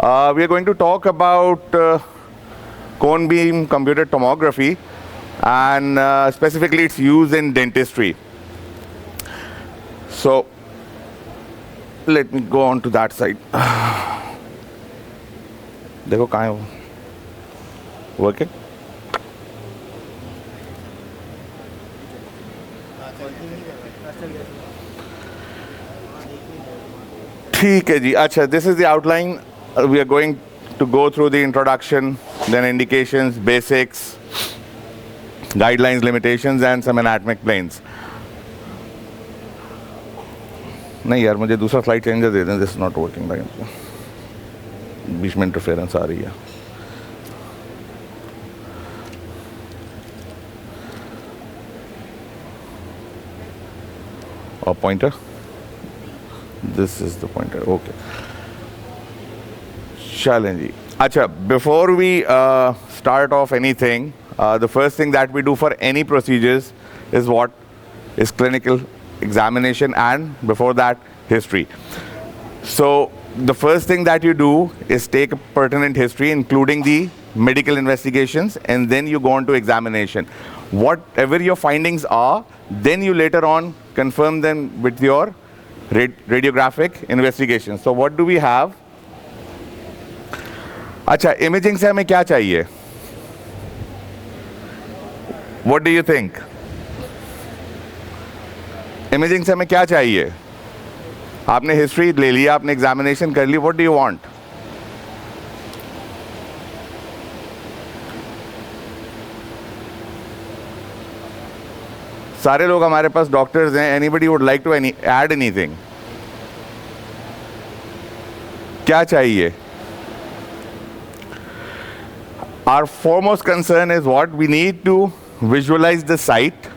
We are going to talk about cone beam computed tomography and specifically its use in dentistry. So let me go on to that side. देखो कहाँ है वो? Working? ठीक है जी. अच्छा, this is the outline. We are going to go through the introduction, then indications, basics, guidelines, limitations, and some anatomic planes. नहीं यार, मुझे दूसरा स्लाइड चेंजर दे दें. This is not working right. बीच में इंटरफेरेंस आ रही है. और pointer, this is the pointer. Okay, चलें जी. अच्छा, before we start off anything, the first thing that we do for any procedures is what is clinical examination, and before that history. So the first thing that you do is take a pertinent history including the medical investigations, and then you go on to examination. Whatever your findings are, then you later on confirm them with your radiographic investigation. So what do we have? अच्छा, imaging से हमें क्या चाहिए? What do you think? Imaging से हमें क्या चाहिए? आपने हिस्ट्री ले लिया, आपने एग्जामिनेशन कर ली. What do you want? सारे लोग हमारे पास डॉक्टर्स हैं. Anybody would like to add anything? क्या चाहिए? Our foremost concern is what we need to visualize the site.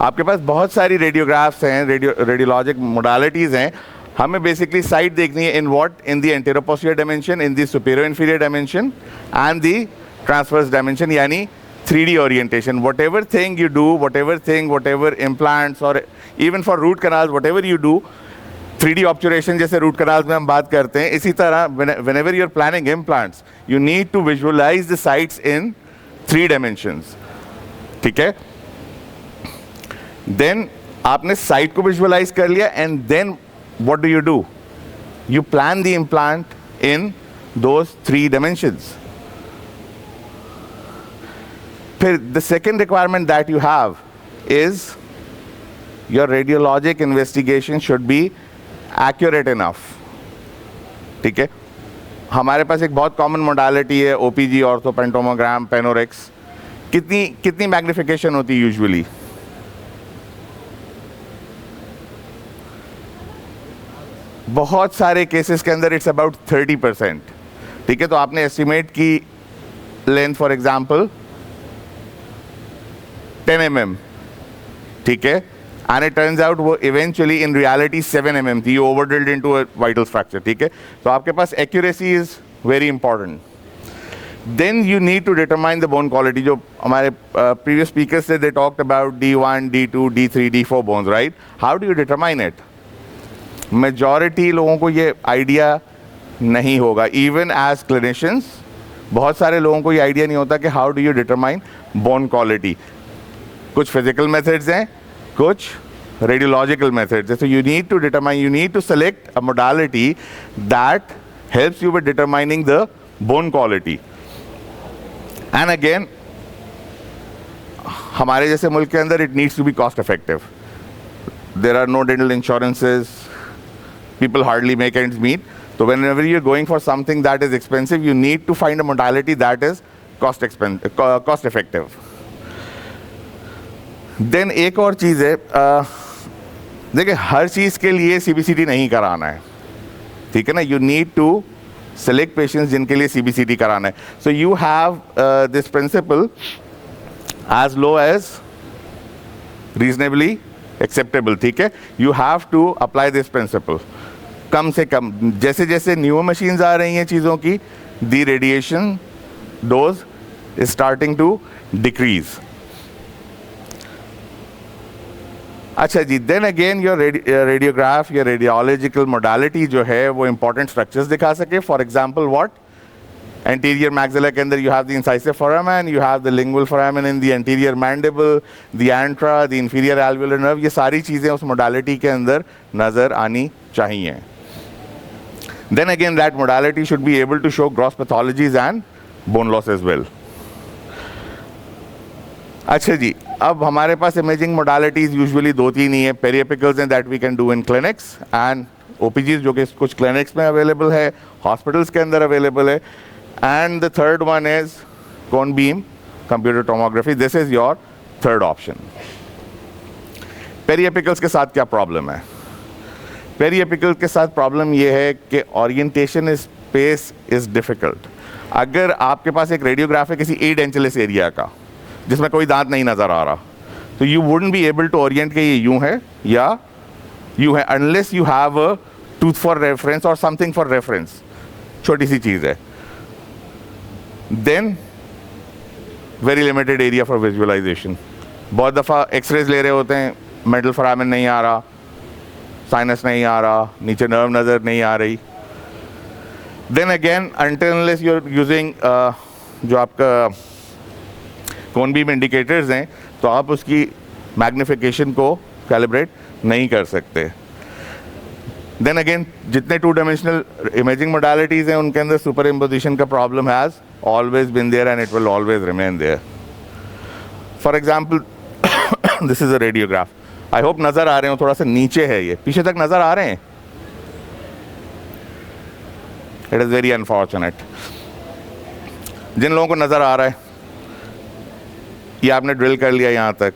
आपके पास बहुत सारी रेडियोग्राफ्स हैं, रेडियोलॉजिक मोडालिटीज़ हैं. हमें बेसिकली साइट देखनी है. In what? In the anterior posterior dimension, in the superior inferior dimension and the transverse dimension, यानी 3D orientation. whatever thing you do, whatever implants or even for root canals, whatever you do, 3D obturation जैसे root canals में हम बात करते हैं, इसी तरह whenever you're planning implants, you need to visualize the sites in 3 dimensions. ठीक है? देन आपने साइट को विजुअलाइज कर लिया, and then what do you do? You plan the implant in those 3 dimensions. फिर the second requirement that you have is your radiologic investigation should be accurate enough. ठीक है? हमारे पास एक बहुत कॉमन मोडालिटी है ओपीजी, ऑर्थोपेंटोमोग्राम, पेनोरेक्स. कितनी magnification होती है यूजुअली? बहुत सारे केसेस के अंदर इट्स अबाउट 30%. ठीक है? तो आपने एस्टिमेट की लेंथ फॉर एग्जांपल 10 mm. ठीक है? एंड इट टर्न्स आउट वो इवेंचुअली इन रियलिटी 7 mm थी. You overdrilled into a vital structure. ठीक है? तो आपके पास accuracy is very important. Then you need to determine the bone quality. जो हमारे previous speakers said, they talked about D1, D2, D3, D4 bones, right? How do you determine it? Majority लोगों को ये idea नहीं होगा. Even as clinicians, बहुत सारे लोगों को ये idea नहीं होता कि how do you determine bone quality. कुछ physical methods हैं, कुछ radiological methods हैं. So you need to determine, you need to select a modality that helps you with determining the bone quality. And again, हमारे जैसे मुल्क के अंदर it needs to be cost effective. There are no dental insurances. People hardly make ends meet. So whenever you're going for something that is expensive, you need to find a modality that is cost effective. Then एक और चीज़ है, देखिए हर चीज़ के लिए CBCT नहीं कराना है. ठीक है ना? You need to select patients जिनके लिए CBCT कराना है. So you have this principle as low as reasonably acceptable. ठीक है? You have to apply this principle. कम से कम, जैसे जैसे न्यू मशीन्स आ रही हैं चीज़ों की, the radiation dose is starting to decrease. अच्छा जी, देन अगेन योर रेडियोग्राफ या रेडियोलॉजिकल मोडालिटी जो है वो इंपॉर्टेंट स्ट्रक्चर्स दिखा सके. For example what? Anterior maxilla के अंदर you have the incisive foramen, you have the lingual foramen in the anterior mandible, the antra, the inferior alveolar nerve. ये सारी चीज़ें उस modality के अंदर नज़र आनी चाहिए. Then again, that modality should be able to show gross pathologies and bone loss as well. अच्छा जी, अब हमारे पास इमेजिंग मोडालिटीज़ यूजुअली 2-3 ही है. पेरिएपिकल्स हैं that we can do in clinics, and OPGs जो कि कुछ क्लिनिक्स में अवेलेबल है, हॉस्पिटल्स के अंदर अवेलेबल है. And the third one is cone beam computer tomography. This is your third option. Periapicals के साथ क्या प्रॉब्लम है? पेरिएपिकल के साथ प्रॉब्लम ये है कि ओरिएंटेशन स्पेस इज डिफिकल्ट. अगर आपके पास एक रेडियोग्राफ है किसी एडेंचुलस एरिया का जिसमें कोई दांत नहीं नज़र आ रहा, तो you wouldn't be able to orient कि ये यूं है या यूं है, unless you have a tooth for reference और समथिंग फॉर रेफरेंस. छोटी सी चीज़ है. Then very limited area for visualisation. बहुत दफ़ा एक्सरेज ले रहे होते हैं, मेडल फोरामेन नहीं आ रहा, साइनस नहीं आ रहा, नीचे नर्व नज़र नहीं आ रही. Then again until unless you are using जो आपका कॉन बीम इंडिकेटर्स हैं, तो आप उसकी मैग्निफिकेशन को कैलिब्रेट नहीं कर सकते. देन अगेन जितने 2 डायमेंशनल इमेजिंग मोडालिटीज़ हैं उनके अंदर सुपर इम्पोजिशन का problem has always been there and it will always remain there. For example this is a radiograph. I hope नज़र आ रहे हो, थोड़ा सा नीचे है, ये पीछे तक नज़र आ रहे हैं. It is very unfortunate. जिन लोगों को नज़र आ रहा है, ये आपने ड्रिल कर लिया यहाँ तक,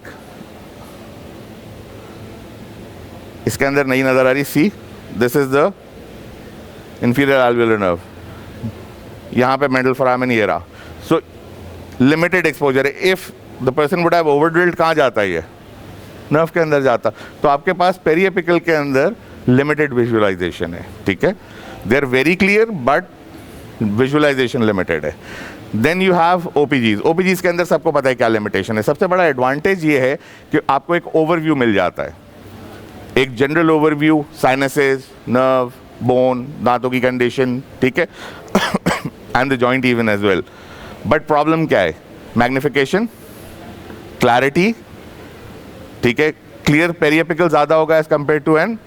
इसके अंदर नहीं नज़र आ रही. See, this is the inferior alveolar nerve. यहाँ पे मेडल फोरामेन ये रहा. सो लिमिटेड एक्सपोजर है. If the person would have overdrilled, कहाँ जाता है ये? नर्व के अंदर जाता. तो आपके पास पेरिएपिकल के अंदर लिमिटेड विजुअलाइजेशन है. ठीक है, they are very clear but visualisation limited है. Then you have OPGs. OPGs के अंदर सबको पता है क्या लिमिटेशन है. सबसे बड़ा एडवांटेज ये है कि आपको एक ओवरव्यू मिल जाता है, एक general overview, sinuses, nerve, bone, दांतों की कंडीशन, ठीक है, and the joint even as well. But problem क्या है? Magnification, clarity. ठीक है, क्लियर पेरिएपिकल ज़्यादा होगा as compare to an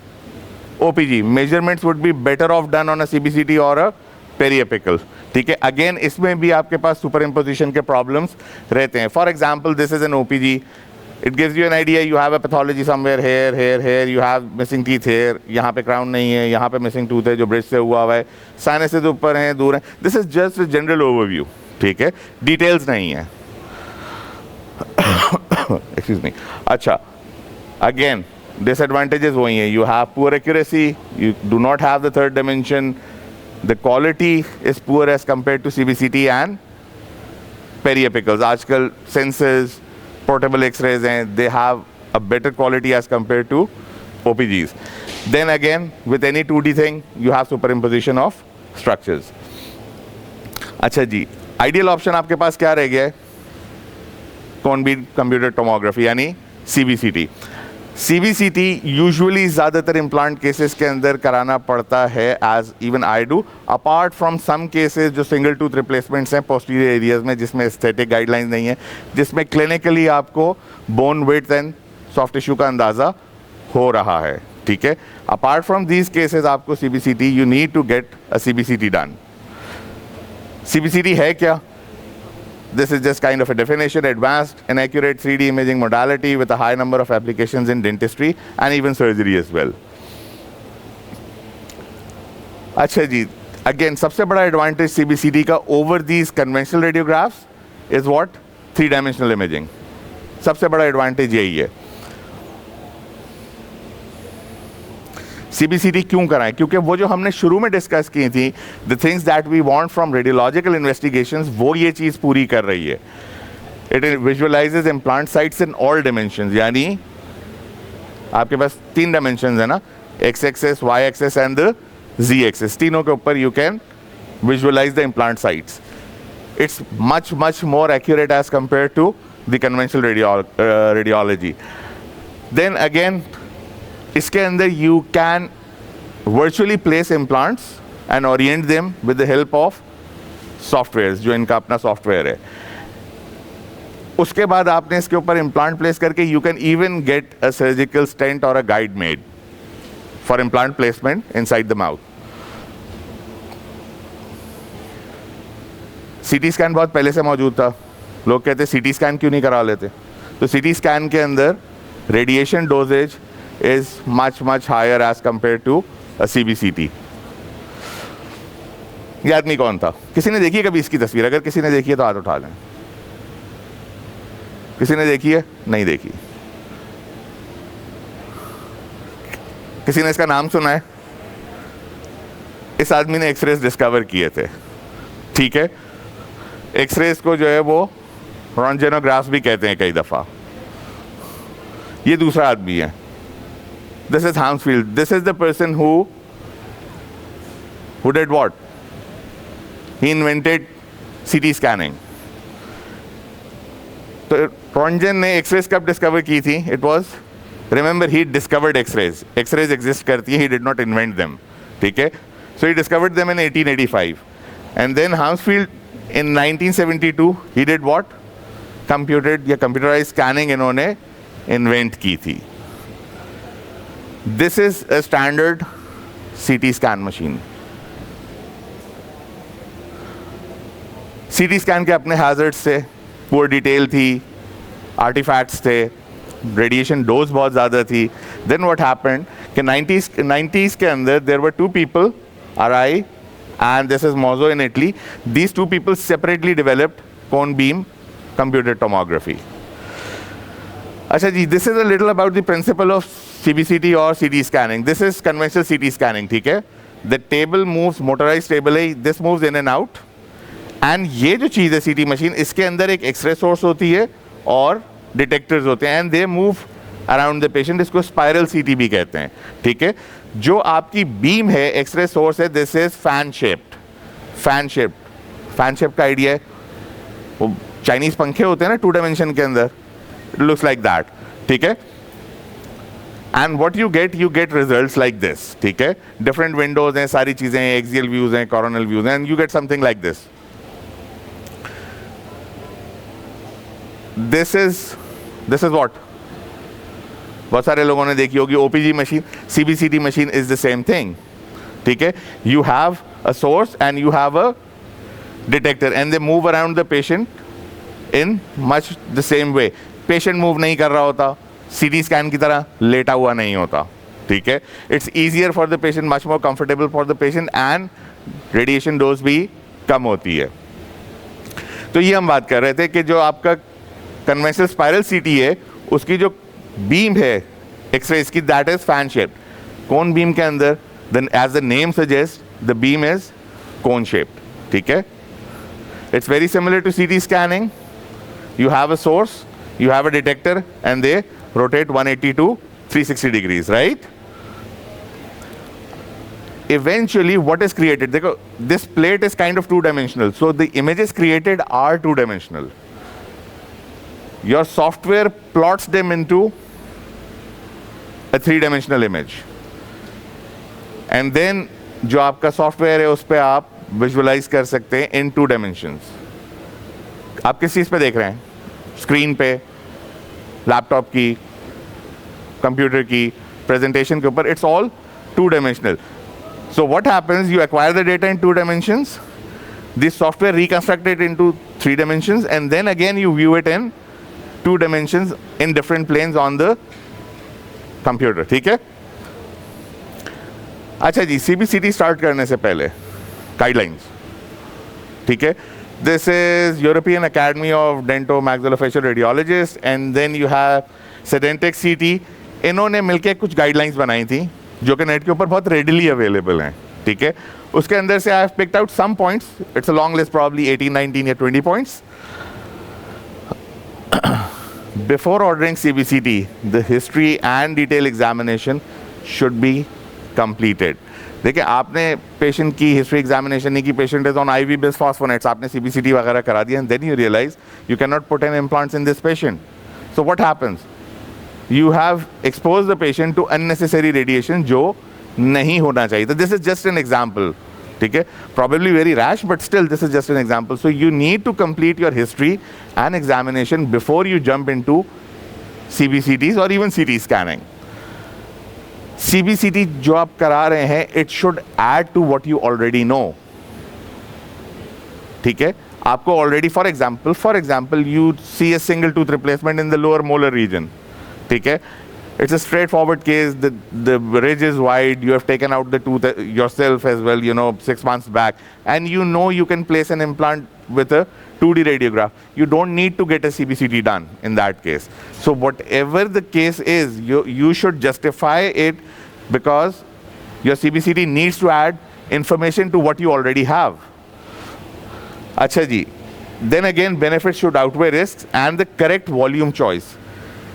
OPG. Measurements would be better off done on a CBCT और अ पेरिएपिकल. ठीक है, अगेन इसमें भी आपके पास सुपर इम्पोजिशन के प्रॉब्लम्स रहते हैं. For example this is an OPG. It gives you an idea, you have a pathology somewhere here here here, you have missing teeth here, यहाँ पे क्राउन नहीं है, यहाँ पे मिसिंग टूथ है जो ब्रिज से हुआ है, साइनसेस ऊपर हैं, दूर हैं. This is just general overview. ठीक है, डिटेल्स नहीं है. Excuse me. अच्छा, अगेन डिसएडवांटेजेस वही हैं. You have poor accuracy, you do not have the third dimension, the quality is poor as compared to CBCT and periapicals. आजकल sensors, portable x-rays हैं, they have a better quality as compared to OPGs. Then again, with any 2D thing, you have superimposition of structures. अच्छा जी, ideal option आपके पास क्या रह गया है? कौन भी कंप्यूटर टोमोग्राफी यानी CBCT. CBCT यूजुअली ज़्यादातर इम्प्लांट केसेस के अंदर कराना पड़ता है, as even I do, apart from some cases जो सिंगल टूथ रिप्लेसमेंट्स हैं पोस्टीरियर एरियाज में, जिसमें एस्थेटिक गाइडलाइंस नहीं है, जिसमें क्लिनिकली आपको bone width and soft tissue का अंदाज़ा हो रहा है. ठीक है, अपार्ट फ्रॉम दीज केसेस आपको CBCT, you need to get a CBCT done. CBCT है क्या? This is just kind of a definition, advanced and accurate 3D imaging modality with a high number of applications in dentistry and even surgery as well. अच्छा जी, again सबसे बड़ा advantage CBCT का over these conventional radiographs is what? 3-dimensional imaging. सबसे बड़ा advantage यही है. CBCT क्यों कराएं? क्योंकि वो जो हमने शुरू में डिस्कस की थी, the things that we want from radiological investigations, वो ये चीज़ पूरी कर रही है. It visualises implant sites in all dimensions. यानी आपके पास 3 डायमेंशंस है ना, x axis, y axis and the z axis. तीनों के ऊपर you can visualise the implant sites. It's much much more accurate as compare to the conventional radiology. Then again इसके अंदर you can virtually place implants and orient them with the help of software, जो इनका अपना software है। उसके बाद आपने इसके ऊपर इम्प्लांट प्लेस करके you can even get a surgical stent और a guide made for implant placement inside the mouth. CT scan बहुत पहले से मौजूद था। लोग कहते सीटी स्कैन क्यों नहीं करा लेते, तो सीटी स्कैन के अंदर radiation doses is much higher as compare to a CBCT. ये आदमी कौन था? किसी ने देखी है कभी इसकी तस्वीर? अगर किसी ने देखी है तो हाथ उठा लें। किसी ने देखी है? नहीं देखी। किसी ने इसका नाम सुना है? इस आदमी ने एक्सरेज डिस्कवर किए थे, ठीक है। एक्सरेज को जो है वो रॉन्जेनोग्राफ भी कहते हैं कई दफा। ये दूसरा आदमी है, this is Hounsfield. This is the person who did what? He invented CT scanning. तो रॉन्जन ने एक्सरेज कब डिस्कवर की थी? It was, remember, he discovered X rays. X rays exist करती है, he did not invent them, ठीक है। So he discovered them in 1885 and then Hounsfield in 1972 he did what? Computed या कंप्यूटराइज स्कैनिंग इन्होंने इन्वेंट की थी। This is a standard CT scan machine. सीटी scan के अपने हैजर्ड्स थे, पुअर डिटेल थी, आर्टिफैक्ट्स थे, रेडिएशन डोज बहुत ज़्यादा थी। देन व्हाट हैपेंड कि 90s के अंदर there were 2 people, RI and this is Mozo in Italy. These 2 people separately developed cone beam computed tomography. अच्छा जी, this is a little about the principle of CBCT or CT scanning. This is conventional CT scanning, ठीक है। The table moves, motorized table है, this moves in and out. And ये जो चीज़ है CT machine, इसके अंदर एक एक्सरे सोर्स होती है और डिटेक्टर्स होते हैं and they move around the patient. इसको स्पाइरल CT भी कहते हैं, ठीक है। जो आपकी बीम है, एक्सरे सोर्स है, this is fan shaped. Fan shape का आइडिया है, वो चाइनीज पंखे होते हैं ना 2 डायमेंशन के अंदर, इट लुक्स लाइक दैट, ठीक है। And what you gate results like this, ठीक है। डिफरेंट विंडोज हैं, सारी चीजें हैं, एक्सियल व्यूज हैं, कोरोनल व्यूज हैं, and you get something like this. This is what बहुत सारे लोगों ने देखी होगी, OPG machine, CBCT machine is the same thing, ठीक है। You have a source and you have a detector and they move around the patient in much the same way. Patient move नहीं कर रहा होता, सीटी स्कैन की तरह लेटा हुआ नहीं होता, ठीक है। It's easier for the patient, much more comfortable for the patient, and radiation dose भी कम होती है। तो ये हम बात कर रहे थे कि जो आपका कन्वेंशनल स्पाइरल सीटी है, उसकी जो बीम है एक्सरेज की, that is fan shaped. Cone beam के अंदर, then as the name suggest, the beam is cone shaped, ठीक है। It's very similar to CT scanning. You have a source, you have a detector, and they rotate 180 to 360 degrees, right? Eventually what is created, देखो, this plate is kind of 2-dimensional, so the images created are 2-dimensional. Your software plots them into a 3-dimensional image, and then जो आपका software है उस पर आप visualise कर सकते हैं इन 2 dimensions. आप किस चीज़ पे देख रहे हैं? स्क्रीन पे, लैपटॉप की, कंप्यूटर की, प्रेजेंटेशन के ऊपर, it's all 2-dimensional. So what happens, you acquire the data in 2 dimensions, this software reconstruct it into 3 dimensions, and then again you view it in 2 dimensions in different planes on the computer, ठीक है। अच्छा जी, CBCT start करने से पहले guidelines, ठीक है। This is European Academy of Dento-Maxillofacial Radiologists, and then you have Sedentech CT. इन्होंने मिलके कुछ गाइडलाइंस बनाई थी जो कि नेट के ऊपर बहुत रेडिली अवेलेबल हैं, ठीक है। उसके अंदर से I have picked out some points, it's a long list, probably 18, 19 या 20 points. Before ordering CBCT, the history and detail examination should be completed. देखिए, आपने पेशेंट की हिस्ट्री एग्जामिनेशन नहीं की, patient is on IV bisphosphonates, आपने CBCT वगैरह करा दिया, and then you realise you can not put an implants in this patient. So what happens, you have expose the patient to unnecessary radiation जो नहीं होना चाहिए। तो this is just an example ठीक है, probably very rash, but still this is just an example. So you need to complete your history and examination before you jump into CBCTs or even CT scanning. CBCT जो आप करा रहे हैं, it should add to what you already know. ठीक है, आपको already, for example, you see a single tooth replacement in the lower molar region. ठीक है, it's a straightforward case. The ridge is wide. You have taken out the tooth yourself as well, 6 months back, and you can place an implant with a 2D radiograph. You don't need to get a CBCT done in that case. So whatever the case is, you should justify it because your CBCT needs to add information to what you already have. अच्छा जी, then again benefits should outweigh risks and the correct volume choice.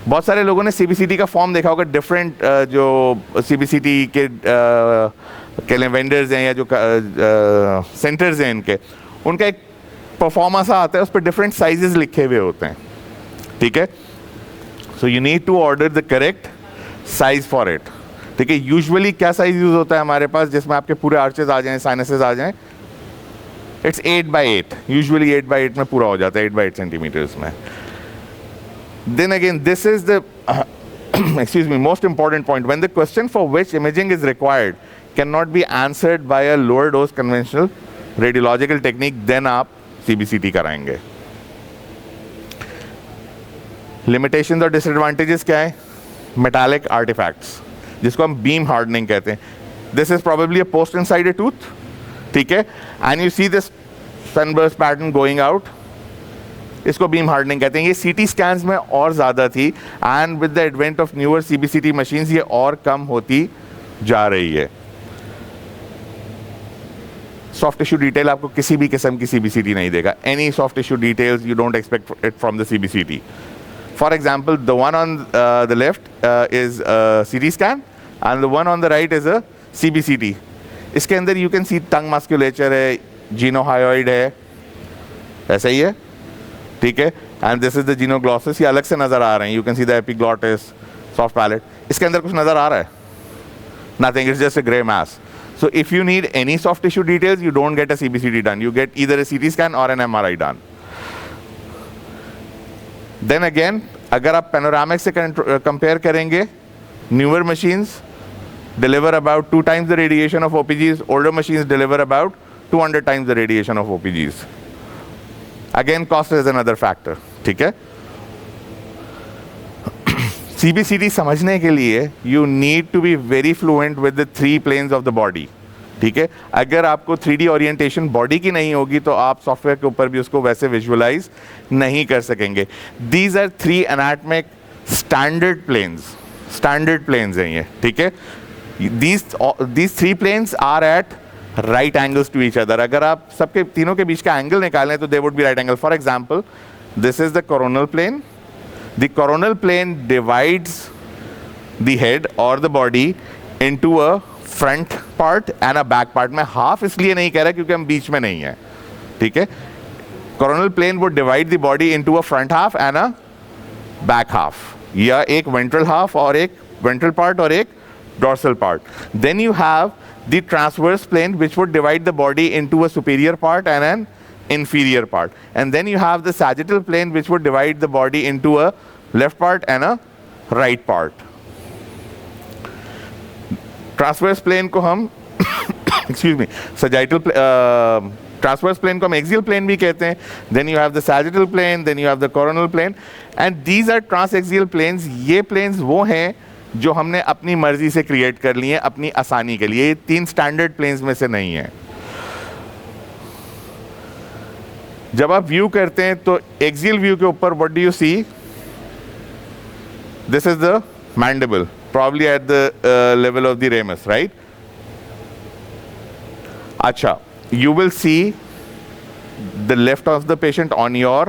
बहुत सारे लोगों ने CBCT का form देखा होगा, different जो CBCT के वेंडर्स हैं या जो सेंटर्स हैं इनके, उनका एक परफॉर्मेंस आता है, उस पर डिफरेंट साइजेस लिखे हुए होते हैं. ठीक है, so you need to order the correct size for it. ठीक है, यूजुअली क्या साइज यूज होता है हमारे पास जिसमें आपके पूरे आर्चेस आ जाएं, साइनसेस आ जाएं? It's 8x8. यूजुअली 8x8 में पूरा हो जाता है, 8x8 सेंटीमीटर्स में. Then again, this is the most important point. When the question for which imaging is required cannot be answered by a lower dose conventional radiological technique, then आप CBCT कराएंगे. Limitations और disadvantages क्या है? Metallic artifacts, जिसको हम beam hardening कहते हैं. This is probably a post inside a tooth. ठीक है, and you see this sunburst pattern going out. इसको बीम हार्डनिंग कहते हैं. ये सीटी स्कैन्स में और ज़्यादा थी, and with the advent of newer CBCT machines ये और कम होती जा रही है. सॉफ्ट टिश्यू डिटेल आपको किसी भी किस्म की CBCT नहीं देगा. Any soft tissue details you don't expect it from the CBCT. For example, the one on the left is CT scan and the one on the right is a CBCT. इसके अंदर you can C tongue musculature है, जीनोहायोइड है, ऐसा ही है. ठीक है, and this is the जीनोग्लॉसिस. ये अलग से नजर आ रहे हैं. You can see the epiglottis, soft palate. इसके अंदर कुछ नजर आ रहा है? Nothing, it's just a grey mass. So if you need any soft tissue details, you don't get a CBCT done. You get either a CT scan or an MRI done. Then again, अगर आप panoramic से compare करेंगे, newer machines deliver about 2 times the radiation of OPGs. Older machines deliver about 200 times the radiation of OPGs. Again, cost is another factor. ठीक है, CBCT समझने के लिए you need to be very fluent with the 3 planes of the body. ठीक है, अगर आपको 3D orientation body की नहीं होगी तो आप सॉफ्टवेयर के ऊपर भी उसको वैसे विजुअलाइज नहीं कर सकेंगे. These are 3 anatomic standard planes हैं ये. ठीक है, these 3 planes are at right angles to each other. अगर आप सबके तीनों के बीच का एंगल निकालें तो they would be right angle. For example, this is the coronal plane. The coronal plane divides the head or the body into a front part and a back part. मैं half इसलिए नहीं कह रहा क्योंकि हम बीच में नहीं है. ठीक है, coronal plane would divide the body into a front half and a back half. या एक ventral half और एक ventral part और एक dorsal part. Then you have the transverse plane which would divide the body into a superior part and an inferior part. And then you have the sagittal plane which would divide the body into a left part and a right part. Transverse plane को हम sagittal transverse plane को हम axial plane भी कहते हैं. Then you have the sagittal plane, then you have the coronal plane, and these are transaxial planes. ये planes वो हैं जो हमने अपनी मर्जी से क्रिएट कर लिए अपनी आसानी के लिए. 3 स्टैंडर्ड प्लेन्स में से नहीं है. जब आप व्यू करते हैं तो एक्सियल व्यू के ऊपर what do you see? This is the mandible, probably at the level of the ramus, right? अच्छा, you will see the left of the patient on your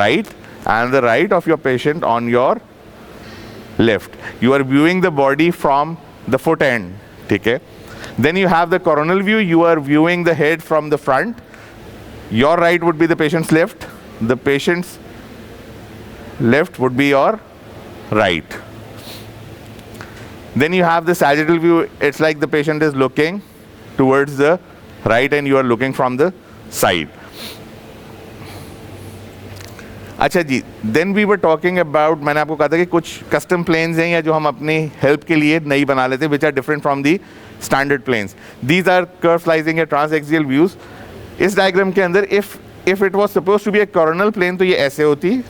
right and the right of your patient on your left. You are viewing the body from the foot end. ठीक है? Then you have the coronal view. You are viewing the head from the front. Your right would be the patient's left. The patient's left would be your right. Then you have the sagittal view. It's like the patient is looking towards the right, and you are looking from the side. अच्छा जी, then we were talking about, मैंने आपको कहा था कि कुछ custom planes हैं या जो हम अपनी हेल्प के लिए नहीं बना लेते, which are different from the standard planes. These are curve slicing या ट्रांस एक्सियल व्यूज. इस डायग्राम के अंदर if it was suppose to be a coronal plane तो ये ऐसे होती,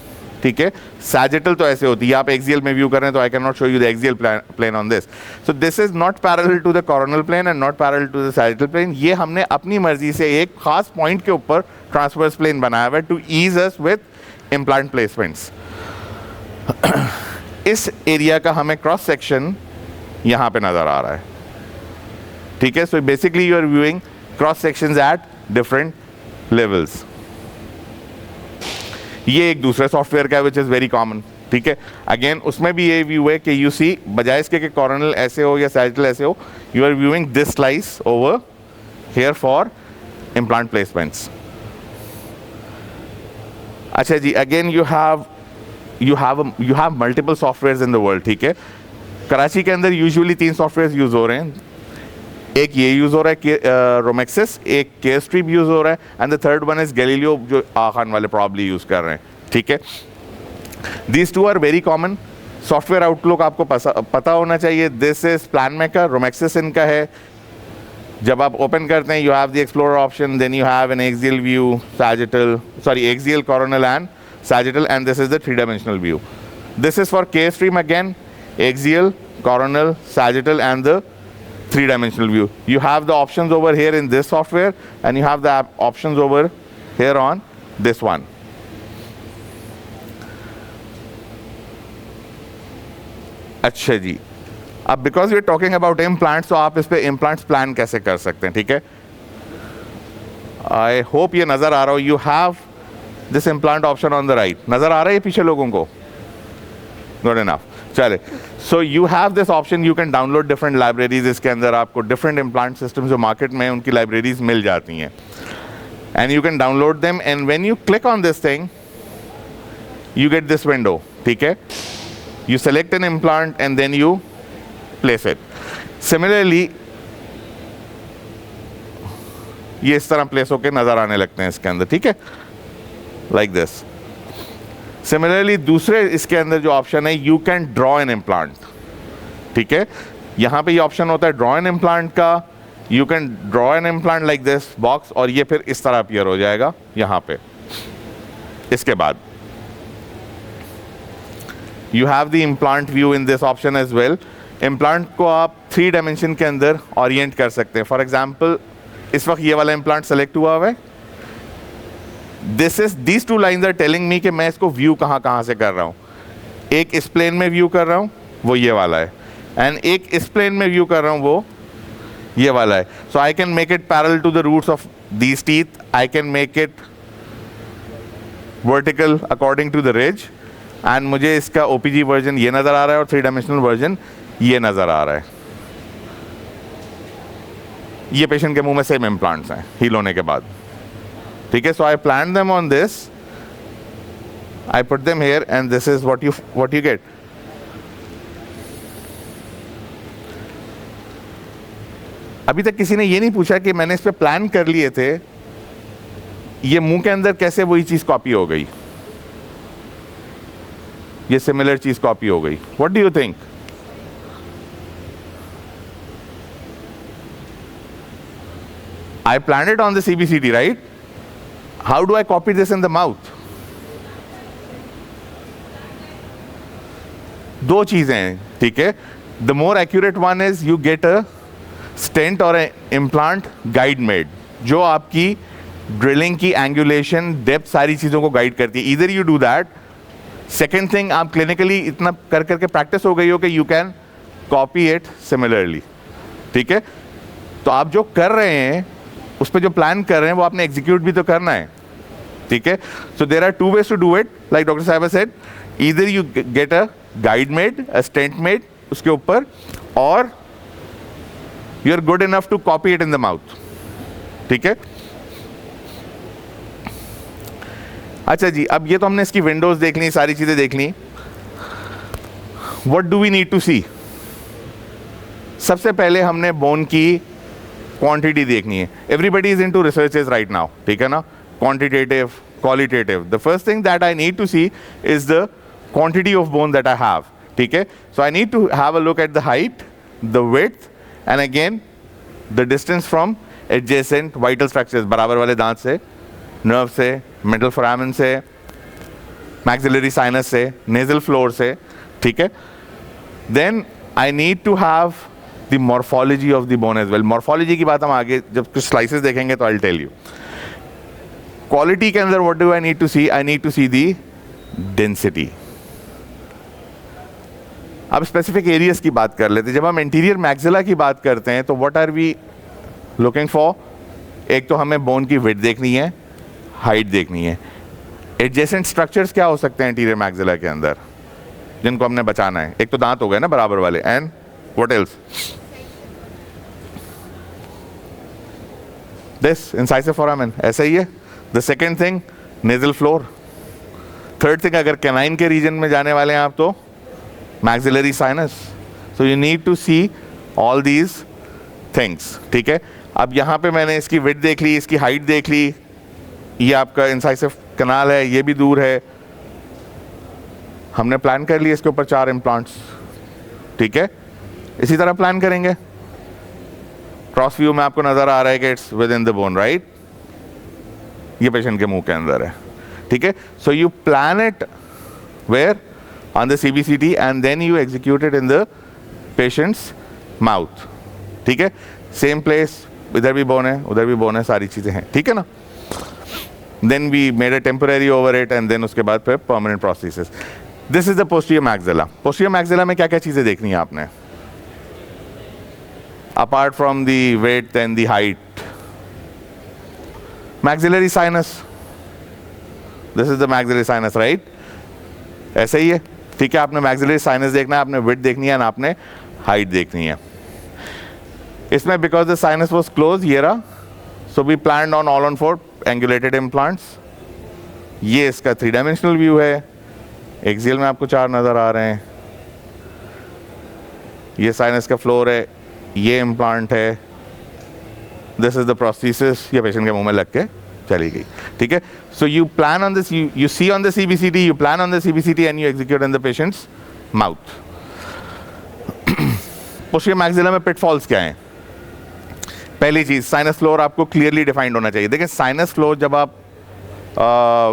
ठीक है. सैजिटल तो ऐसे होती है. आप एक्सियल में व्यू कर रहे हैं तो I can not show you the axial plane on this. So this is not parallel to the coronal plane and not parallel to the sagittal plane. ये हमने अपनी मर्जी से एक खास पॉइंट के ऊपर ट्रांसवर्स प्लेन बनाया हुआ है to ease us with implant placements. इस एरिया का हमें क्रॉस सेक्शन यहां पे नजर आ रहा है, ठीक है. So basically you are viewing cross sections at different levels. ये एक दूसरे सॉफ्टवेयर का है विच इज वेरी कॉमन, ठीक है. अगेन उसमें भी ये व्यू है कि यू सी बजाय इसके कि कॉर्नल ऐसे हो या सैजिटल ऐसे हो, you are viewing this slice over here for implant placements. अच्छा जी, again you have multiple software in the world, ठीक है. कराची के अंदर यूजुअली 3 सॉफ्टवेयर यूज हो रहे हैं. एक ये यूज हो रहा है रोमेक्सिस, एक केस्ट्रीप यूज हो रहा है, and the third one is Galileo जो आखान वाले प्रॉब्ली यूज कर रहे हैं, ठीक है. These 2 are very common. Software outlook आपको पता होना चाहिए. This is plan maker, Romexis इनका है. जब आप ओपन करते हैं you have the explorer option, then you have an axial view, sagittal, sorry axial, coronal and sagittal, and this is the 3-dimensional view. This is for Carestream again, axial, coronal, sagittal and the 3-dimensional view. You have the options over here in this software and you have the options over here on this one. अच्छा जी, अब because we are talking about implants, तो आप इस पे implants plan कैसे कर सकते हैं, ठीक है? I hope ये नज़र आ रहा हो. You have this implant option on the right. नज़र आ रहा है ये पीछे लोगों को? Good enough. चले. So you have this option. You can download different libraries. इसके अंदर आपको different implant systems जो market में उनकी libraries मिल जाती हैं. And you can download them. And when you click on this thing, you get this window. ठीक है? You select an implant and then you place it. Similarly, ये इस तरह प्लेस होके नजर आने लगते हैं इसके अंदर, ठीक है, लाइक दिस. सिमिलरली दूसरे इसके अंदर जो ऑप्शन है, you can draw an implant, ठीक है. यहाँ पे ये ऑप्शन होता है ड्रॉ एन इम्प्लांट का. You can draw an implant like this box, और ये फिर इस तरह अपीयर हो जाएगा यहाँ पे. इसके बाद you have the implant view in this option as well. Implant को आप 3 डायमेंशन के अंदर ओरिएंट कर सकते हैं. फॉर एग्जाम्पल इस वक्त ये वाला इम्प्लांट सेलेक्ट हुआ हुआ है. These 2 lines are telling me कि मैं इसको व्यू कहाँ से कर रहा हूँ. एक इस प्लेन में व्यू कर रहा हूँ, वो ये वाला है, एंड एक इस प्लेन में व्यू कर रहा हूँ, वो ये वाला है. So I can make it parallel to the roots of these teeth. I can make it vertical according to the ridge. And मुझे इसका OPG वर्जन ये नज़र आ रहा है और 3 डायमेंशनल वर्जन ये नज़र आ रहा है. ये पेशेंट के मुंह में सेम इम्प्लांट्स हैं हील होने के बाद, ठीक है. So I plan them on this, I put them here, and this is what you get. अभी तक किसी ने ये नहीं पूछा कि मैंने इस पे प्लान कर लिए थे, ये मुंह के अंदर कैसे वही चीज कॉपी हो गई, ये सिमिलर चीज कॉपी हो गई. What do you think? I planned it on the CBCT, right? How do I copy this in the mouth? 2 चीजें हैं, ठीक है. The more accurate one is you get a stent or an implant guide made, जो आपकी drilling की angulation, depth, सारी चीज़ों को गाइड करती है. Either you do that. Second thing, आप क्लिनिकली इतना कर करके प्रैक्टिस हो गई हो कि you can copy it similarly, ठीक है. तो आप जो कर रहे हैं उस पर जो प्लान कर रहे हैं वो आपने एग्जीक्यूट भी तो करना है, ठीक है. So there are 2 ways to do it, like doctor साहब said. Either you get a guide made, a stent made उसके ऊपर, और you are good enough to copy it in the mouth, ठीक है. अच्छा जी, अब ये तो हमने इसकी विंडोज देख ली, सारी चीजें देख ली. What do we need to see? सबसे पहले हमने बोन की क्वांटिटी देखनी है. Everybody is into researches right now, ठीक है ना, quantitative, qualitative. The first thing that I need to see is the quantity of bone that I have, ठीक है. So I need to have a look at the height, the width and again the distance from adjacent vital structures, बराबर वाले दांत से, nerve से, middle foramen से, maxillary sinus से, nasal floor से, ठीक है. Then I need to have the morphology of the bone as well. Morphology की बात हम आगे जब कुछ स्लाइसेस देखेंगे तो I will tell you. Quality के अंदर what do I need to see? I need to see the density. अब स्पेसिफिक एरियाज की बात कर लेते हैं. जब हम इंटीरियर मैक्सिला की बात करते हैं तो what are we looking for? एक तो हमें बोन की विड्थ देखनी है, हाइट देखनी है. एडजेसेंट स्ट्रक्चर्स क्या हो सकते हैं इंटीरियर मैक्सिला के अंदर जिनको हमने बचाना है? एक तो दांत हो गए ना बराबर वाले, and what else? This incisive foramen, ऐसा ही है. The second thing nasal floor. Third thing अगर कैनाइन के रीजन में जाने वाले हैं आप तो maxillary sinus. So you need to see all these things, ठीक है. अब यहाँ पे मैंने इसकी विड्थ देख ली, इसकी हाइट देख ली, ये आपका इंसाइसिव कनाल है, ये भी दूर है. हमने प्लान कर लिया इसके ऊपर 4 इम्प्लांट्स, ठीक है. इसी तरह प्लान करेंगे. क्रॉस व्यू में आपको नजर आ रहा है कि it's within the bone, right. ये पेशेंट के मुंह के अंदर है, ठीक है. So you plan it where? On the CBCT and then you execute it in the patient's mouth, ठीक है. सेम प्लेस, इधर भी बोन है, उधर भी बोन है, सारी चीजें हैं, ठीक है ना. Then we made a temporary over it and then उसके बाद फिर permanent prosthesis. This is the posterior maxilla. Posterior maxilla में क्या क्या चीजें देखनी है आपने apart from the weight and the height? Maxillary sinus. This is the maxillary sinus, right. ऐसा ही है, ठीक है. आपने मैक्सिलरी साइनस देखना है, आपने विड्थ देखनी है, और आपने हाइट देखनी है. इसमें because the sinus was close, ये रहा. So we planned on all on 4 angulated implants. ये इसका 3 डायमेंशनल व्यू है. एक्सियल में आपको 4 नजर आ रहे हैं. ये साइनस का फ्लोर है, ये इम्प्लांट है. This is the prosthesis. ये पेशेंट के मुंह में लग के चली गई, ठीक है. So you plan on this, you see on the CBCT, you plan on the CBCT and you execute in the patient's mouth. Posterior maxilla में पिटफॉल्स क्या हैं? पहली चीज, साइनस फ्लोर आपको क्लियरली डिफाइंड होना चाहिए. देखिए साइनस फ्लोर जब आप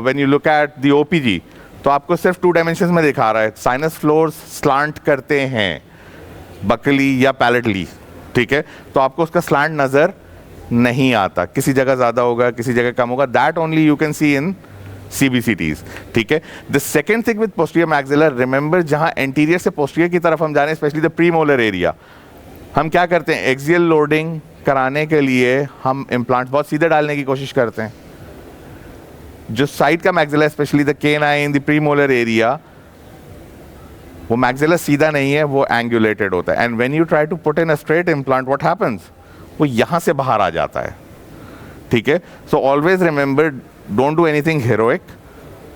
when you look at the OPG तो आपको सिर्फ 2 डायमेंशंस में दिखा रहा है. साइनस फ्लोर्स स्लांट करते हैं बकली या पैलेटली, ठीक है. तो आपको उसका स्लांट नजर नहीं आता. किसी जगह ज्यादा होगा, किसी जगह कम होगा. That only you can see in CBCTs, ठीक है. The second thing with posterior maxilla, remember जहां एंटीरियर से पोस्टीरियर की तरफ हम जा रहे हैं, स्पेशली द प्रीमोलर एरिया, हम क्या करते हैं? एक्सियल लोडिंग कराने के लिए हम इम्प्लांट बहुत सीधे डालने की कोशिश करते हैं. जो साइड का maxilla, specially the canine, the premolar area, वो मैक्सिला सीधा नहीं है, वो एंगुलेटेड होता है. And when you try to put in a straight implant, what happens? वो यहां से बाहर आ जाता है, ठीक है. So always remember, don't do anything heroic,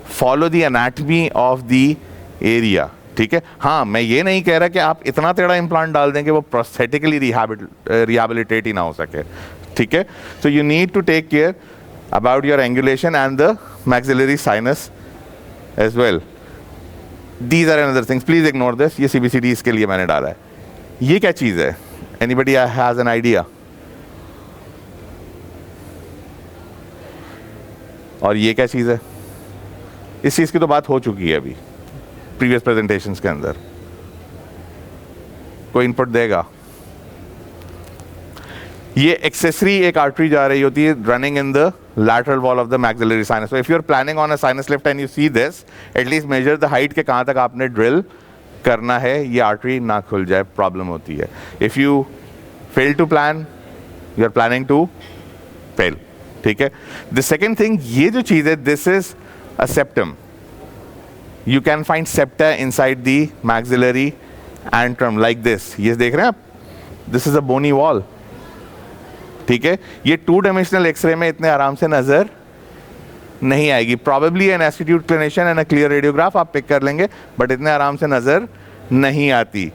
follow the anatomy of the area, ठीक है. हाँ, मैं ये नहीं कह रहा कि आप इतना टेढ़ा इम्प्लांट डाल दें कि वो प्रोस्थेटिकली रिहैबिलिटेट ही ना हो सके, ठीक है. So you need to take care about your angulation and the maxillary sinus as well. These are another things. Please ignore this. ये CBCT इसके लिए मैंने डाला है. ये क्या चीज़ है? Anybody has an idea? और ये क्या चीज़ है? इस चीज़ की तो बात हो चुकी है अभी प्रीवियस प्रेजेंटेशंस के अंदर. कोई इनपुट देगा? ये एक्सेसरी एक आर्टरी जा रही होती है running in the lateral wall of the maxillary sinus. So if you're planning on a sinus lift and you see this, at least measure the height के कहाँ तक आपने drill करना है, ये आर्टरी ना खुल जाए, प्रॉब्लम होती है. If you fail to plan, you are planning to fail, ठीक है. The second thing, ये जो चीज़ है, this is a septum. You can find septa inside the maxillary antrum like this. ये देख रहे हैं आप? This is a bony wall. ठीक है. ये 2 डायमेंशनल एक्सरे में इतने आराम से नजर नहीं आएगी. Probably an astute clinician and a clear radiograph आप पिक कर लेंगे, बट इतने आराम से नजर नहीं आती.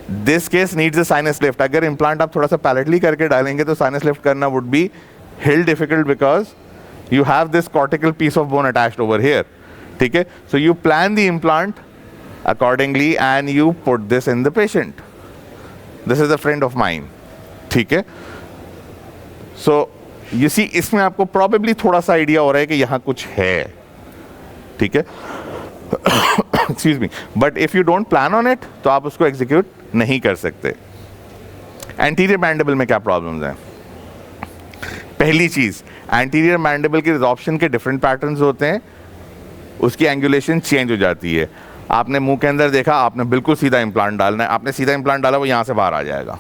This case needs a sinus lift. अगर इम्प्लांट आप थोड़ा सा पैलेटली करके डालेंगे तो साइनस लिफ्ट करना would be hell difficult because you have this cortical piece of bone attached over here. ठीक है, so you plan the implant accordingly and you put this in the patient. This is a friend of mine. ठीक है, so you see इसमें आपको probably थोड़ा सा idea हो रहा है कि यहाँ कुछ है. ठीक है, excuse me, but if you don't plan on it तो आप उसको execute नहीं कर सकते. Anterior mandible में क्या problems हैं? पहली चीज, एंटीरियर मैंडिबल के रिजॉर्प्शन के डिफरेंट पैटर्न्स होते हैं, उसकी एंगुलेशन चेंज हो जाती है. आपने मुंह के अंदर देखा, आपने बिल्कुल सीधा इम्प्लांट डालना है, आपने सीधा इम्प्लांट डाला वो यहां से बाहर आ जाएगा.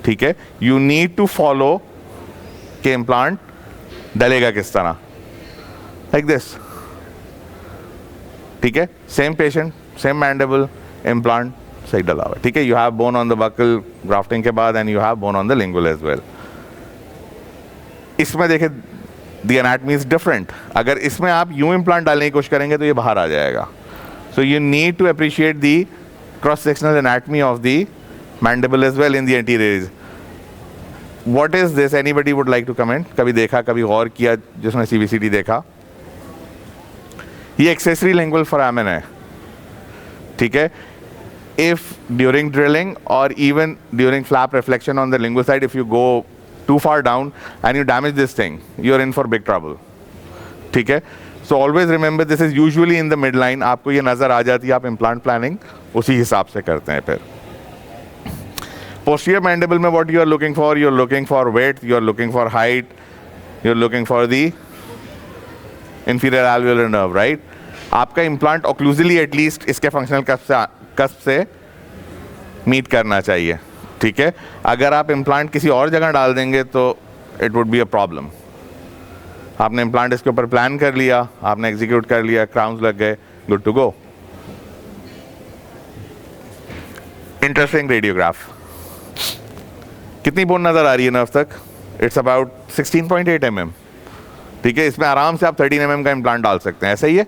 ठीक है, यू नीड टू फॉलो कि इम्प्लांट डलेगा किस तरह, लाइक दिस. ठीक है, same patient, same mandible, implant सही डला हुआ. ठीक है, you have bone on the buccal grafting के बाद and you have bone on the lingual as well. इसमें देखें द एनाटमी इज डिफरेंट. अगर इसमें आप यूं इम्प्लांट डालने की कोशिश करेंगे तो ये बाहर आ जाएगा. So you need to appreciate the cross sectional anatomy of the mandible as well in the anterior. What is this? Anybody would like to comment? कभी देखा, कभी गौर किया जिसमें CBCT देखा? ये एक्सेसरी लिंगुअल फोरामेन है. ठीक है, if during drilling or even during flap reflection on the lingual side, if you go too far down and you damage this thing, you're in for big trouble. ठीक है, so always remember this is usually in the midline. आपको ये नज़र आ जाती है, आप implant planning उसी हिसाब से करते हैं. फिर posterior mandible में what you are looking for? You're looking for width, you're looking for height, you're looking for the inferior alveolar nerve, right? आपका इम्प्लांट ओक्लूजली एटलीस्ट इसके फंक्शनल कस्प से मीट करना चाहिए. ठीक है, अगर आप इम्प्लांट किसी और जगह डाल देंगे तो it would be a problem. आपने इम्प्लांट इसके ऊपर प्लान कर लिया, आपने एग्जीक्यूट कर लिया, क्राउन्स लग गए, good to go. Interesting radiograph. कितनी बोन नजर आ रही है नर्व तक? It's about 16.8 mm. ठीक है, इसमें आराम से आप 13 mm का इम्प्लांट डाल सकते हैं. ऐसा ही है,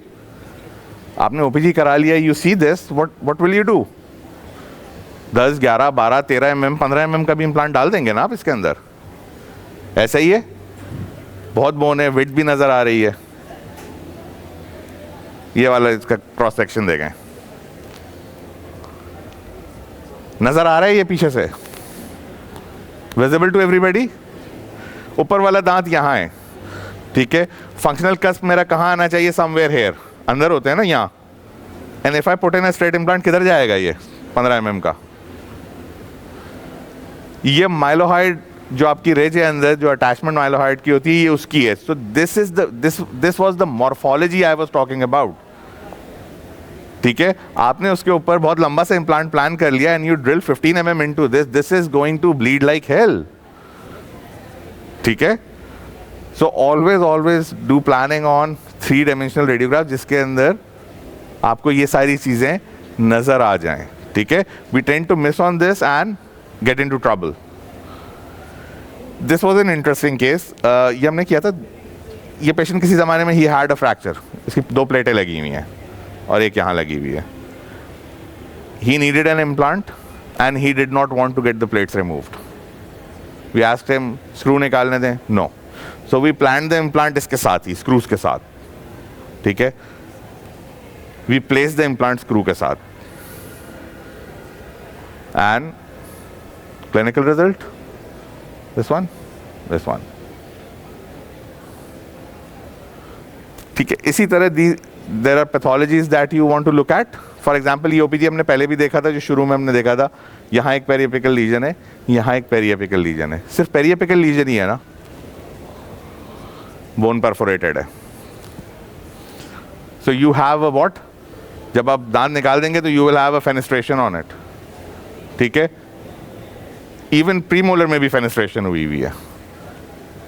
आपने OPG करा लिया, you see this, what will you do? 10, 11, 12, 13 mm, 15 mm का भी इम्प्लांट डाल देंगे ना आप इसके अंदर. ऐसा ही है, बहुत बोन है, विड्थ भी नजर आ रही है. ये वाला इसका क्रॉस सेक्शन देखें, नजर आ रहा है ये पीछे से, विजिबल टू एवरीबॉडी. ऊपर वाला दांत यहाँ है. ठीक है, फंक्शनल कस्प मेरा कहाँ आना चाहिए? समवेयर हेयर, अंदर होते हैं ना यहाँ. And if I put in a straight implant, किधर जाएगा ये 15 mm का? ये माइलोहाइड जो आपकी रेज है अंदर, जो अटैचमेंट माइलोहाइड की होती है, ये उसकी है. सो this is this was the morphology I was talking about. ठीक है, आपने उसके ऊपर बहुत लंबा सा इम्प्लांट प्लान कर लिया and you drill 15 mm into this. This is going to bleed like hell. ठीक है, so always do planning on 3-dimensional radiograph जिसके अंदर आपको ये सारी चीजें नजर आ जाएं. ठीक है, we tend to miss on this and get into trouble. This was an interesting case. ये हमने किया था. ये पेशेंट किसी ज़माने में ही हैड अ फ्रैक्चर. इसकी 2 प्लेटें लगी हुई हैं और एक यहाँ लगी हुई है. He needed an implant and he did not want to get the plates removed. We asked him, screw निकालने दें? No. So we planned the implant इसके साथ ही, स्क्रूज के साथ. ठीक है, we place the implant screw के साथ and clinical result this one. ठीक है, इसी तरह there are pathologies that you want to look at. For example ये OPG हमने पहले भी देखा था, जो शुरू में हमने देखा था. यहाँ एक पेरिएपिकल लीजन है, यहाँ एक पेरिएपिकल लीजन है. सिर्फ पेरिएपिकल लीजन ही है ना, बोन परफोरेटेड है. So you have a what? जब आप दांत निकाल देंगे तो you will have a fenestration on it. ठीक है, इवन प्रीमोलर में भी फेनेस्ट्रेशन हुई हुई है.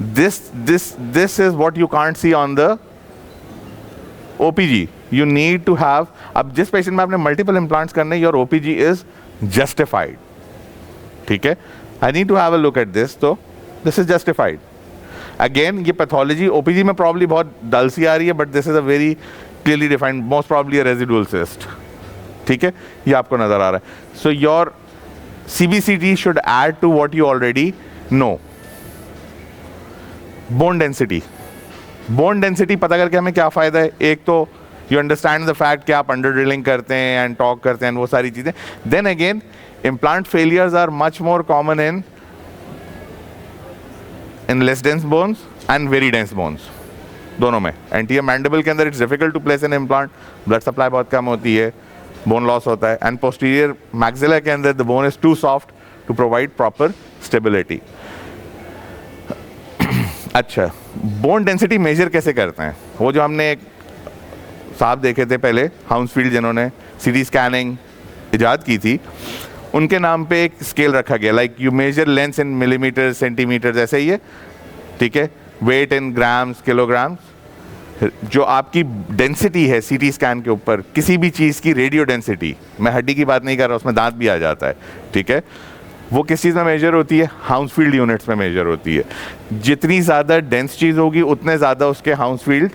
This is what you can't see on the OPG. You need to have, अब जिस पेशेंट में आपने मल्टीपल इम्प्लांट्स करने, योर OPG इज जस्टिफाइड. ठीक है, I need to have a look at this. तो दिस इज जस्टिफाइड. अगेन ये pathology OPG में प्रॉब्ली बहुत डल सी आ रही है, but this is a very clearly defined, most probably a residual cyst. ठीक है, ये आपको नज़र आ रहा है. So your CBCT should add to what you already know. Bone density. Bone density पता करके हमें क्या फ़ायदा है? एक तो you understand the fact कि आप under drilling करते हैं and talk करते हैं वो सारी चीज़ें. Then again, implant failures are much more common in less dense bones and very dense bones. दोनों में. Anterior mandible के अंदर it's difficult to place an implant. Blood supply बहुत कम होती है. Bone loss होता है. And posterior maxilla के अंदर the bone is too soft to provide proper stability. अच्छा, बोन डेंसिटी मेजर कैसे करते हैं? वो जो हमने एक साहब देखे थे पहले, हाउंसफील्ड, जिन्होंने सीटी स्कैनिंग इजाद की थी, उनके नाम पे एक स्केल रखा गया, like you major length in millimetre, centimetre, जैसे ही है, ठीक है, वेट इन ग्राम्स, किलोग्राम्स. जो आपकी डेंसिटी है सीटी स्कैन के ऊपर, किसी भी चीज़ की रेडियो डेंसिटी, मैं हड्डी की बात नहीं कर रहा, उसमें दांत भी आ जाता है, ठीक है, वो किस चीज़ में मेजर होती है? हाउंसफील्ड यूनिट्स में मेजर होती है. जितनी ज़्यादा डेंस चीज़ होगी उतने ज़्यादा उसके हाउंसफील्ड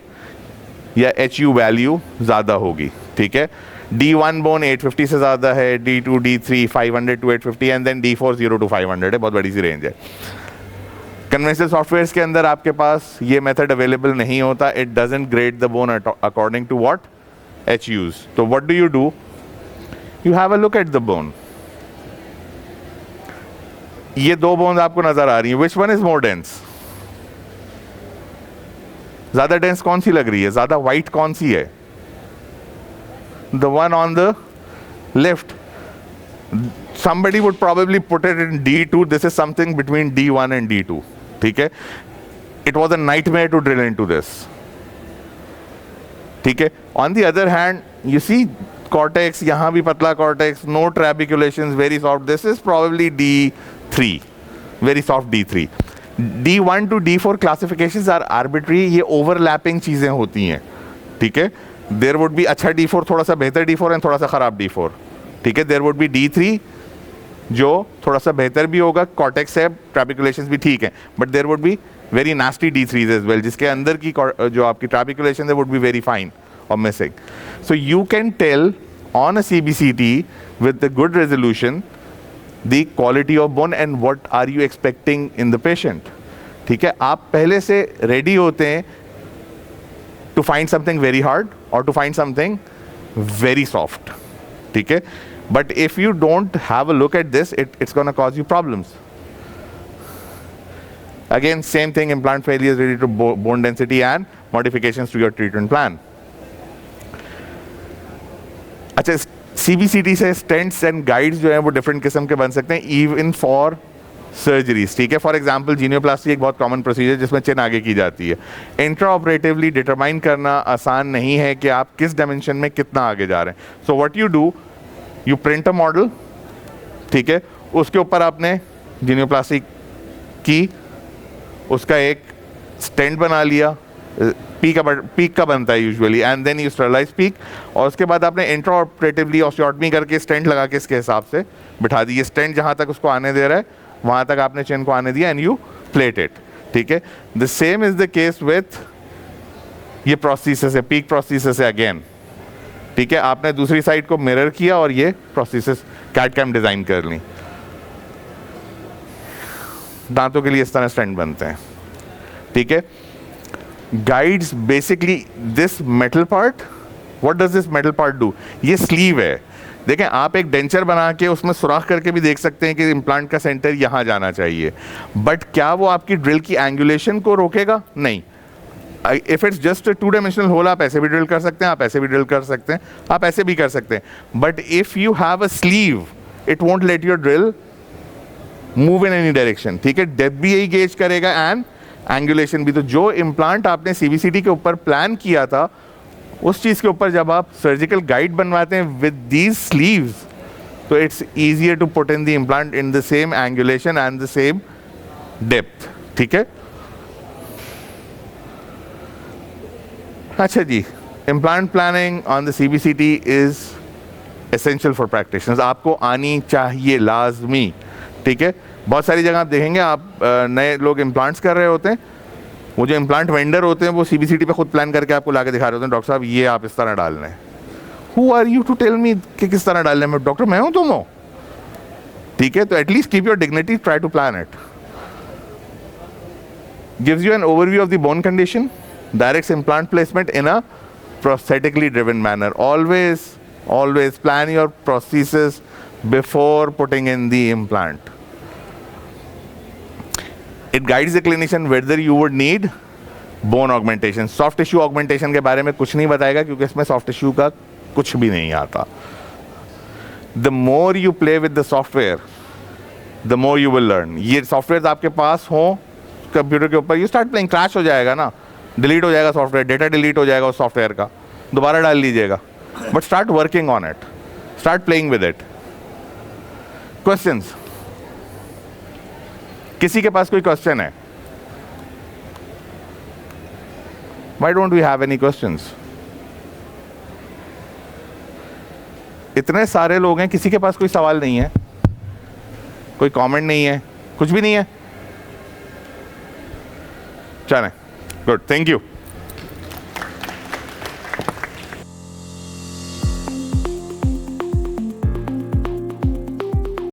या HU वैल्यू ज़्यादा होगी, ठीक है. D1 बोन 850 से ज़्यादा है, D2, D3 500 to 850 and then D4 0 to 500 है, बहुत बड़ी सी रेंज है. कन्वेंशनल सॉफ्टवेयर्स के अंदर आपके पास ये मेथड अवेलेबल नहीं होता. It doesn't grade the bone according to what HUs. तो what do you do? You have a look at the bone. ये दो बोन्स आपको नजर आ रही हैं. Which one is more dense? ज्यादा डेंस कौन सी लग रही है? ज्यादा वाइट कौन सी है? The one on the left. somebody would probably put it in D2. This is something between D1 and D2. ठीक है. It was a nightmare to drill into this. ठीक है. On the other hand, you see cortex, यहाँ भी पतला cortex, no trabeculations, very soft. This is probably D3, very soft D3. D1 to D4 classifications are arbitrary. ये overlapping चीजें होती हैं, ठीक है. There would be अच्छा D4, थोड़ा सा बेहतर D4 and थोड़ा सा खराब D4, ठीक है. There would be D3 जो थोड़ा सा बेहतर भी होगा, कॉर्टेक्स है, ट्रैबिकुलेशंस भी ठीक है, but there would be very nasty D3s as well, जिसके अंदर की जो आपकी ट्रैबिकुलेशन है वुड बी वेरी फाइन और missing. So you can tell on a CBCT with the good resolution the quality of bone and what are you expecting in the patient, ठीक है. आप पहले से रेडी होते हैं to find something very hard और to find something very soft, ठीक है. But if you don't have a look at this, it's going to cause you problems. Again, same thing, implant failure is related to bone density and modifications to your treatment plan. अच्छा, CBCT से stents and guides जो हैं वो different किस्म के बन सकते हैं, even for surgeries, ठीक है. फॉर एग्जाम्पल जीनियोप्लास्टी एक बहुत कॉमन प्रोसीजर जिसमें चिन आगे की जाती है. इंट्रा ऑपरेटिवली डिटरमाइन करना आसान नहीं है कि आप किस डायमेंशन में कितना आगे जा रहे हैं. So what you do, you print a model, ठीक है, उसके ऊपर आपने जीनियोप्लास्टी की, उसका एक स्टेंट बना लिया, पीक का बनता है usually, and then you sterilize peek, और उसके बाद आपने इंट्रा ऑपरेटिवली ऑस्टियोटमी करके स्टेंट लगा के इसके हिसाब से बिठा दी. ये स्टेंट जहाँ तक उसको आने दे रहा है वहाँ तक आपने चेन को आने दिया एंड यू प्लेट इट, ठीक है. The same is the case with ये प्रोस्थेसिस है, पीक प्रोस्थेसिस है अगेन, ठीक है. आपने दूसरी साइड को मिरर किया और ये प्रोस्थेसिस कैट कैम डिजाइन कर ली. दांतों के लिए इस तरह स्टेंट बनते हैं, ठीक है. Guides basically this metal part, what does this metal part do? ये स्लीव है. देखें, आप एक डेंचर बना के उसमें सुराख करके भी देख सकते हैं कि इम्प्लांट का सेंटर यहाँ जाना चाहिए, बट क्या वो आपकी ड्रिल की एंगुलेशन को रोकेगा? नहीं. If it's just 2-dimensional whole, आप ऐसे भी ड्रिल कर सकते हैं, आप ऐसे भी ड्रिल कर सकते हैं, आप ऐसे भी कर सकते हैं, but if you have a sleeve it won't let your drill move in any direction, ठीक है. डेप्थ भी यही गेज करेगा एंड एंगुलेशन भी. तो जो इम्प्लांट आपने CBCT के ऊपर प्लान किया था, उस चीज़ के ऊपर जब आप सर्जिकल गाइड बनवाते हैं विद दीज स्लीव्स, तो it's easier to put in the implant in the same angulation and the same depth, ठीक है. अच्छा जी, implant planning on the CBCT is essential for practitioners. आपको आनी चाहिए लाजमी, ठीक है. बहुत सारी जगह आप देखेंगे, आप नए लोग इम्प्लांट्स कर रहे होते हैं, वो जो इम्प्लांट वेंडर होते हैं वो CBCT पे खुद प्लान करके आपको ला के दिखा रहे होते हैं, डॉक्टर साहब ये आप इस तरह डालना है. Who are you to tell me कि किस तरह डालने में? डॉक्टर मैं हूं, तुम हो, ठीक है? तो at least keep your dignity, try to plan it. Gives you an overview of the bone condition, directs implant placement in a prosthetically driven manner. Always plan your prosthesis before putting in the implant. It guides the clinician whether you would need bone augmentation. Soft tissue augmentation के बारे में कुछ नहीं बताएगा क्योंकि इसमें soft tissue का कुछ भी नहीं आता. The more you play with the software, the more you will learn. ये सॉफ्टवेयर आपके पास हो कंप्यूटर के ऊपर, यू स्टार्ट प्लेइंग, क्रैश हो जाएगा ना, डिलीट हो जाएगा सॉफ्टवेयर, डेटा डिलीट हो जाएगा उस सॉफ्टवेयर का, दोबारा डाल लीजिएगा. But start working on it, start playing with it. Questions? किसी के पास कोई क्वेश्चन है? Why don't we have any questions? इतने सारे लोग हैं, किसी के पास कोई सवाल नहीं है, कोई कमेंट नहीं है, कुछ भी नहीं है? चलें, गुड, थैंक यू.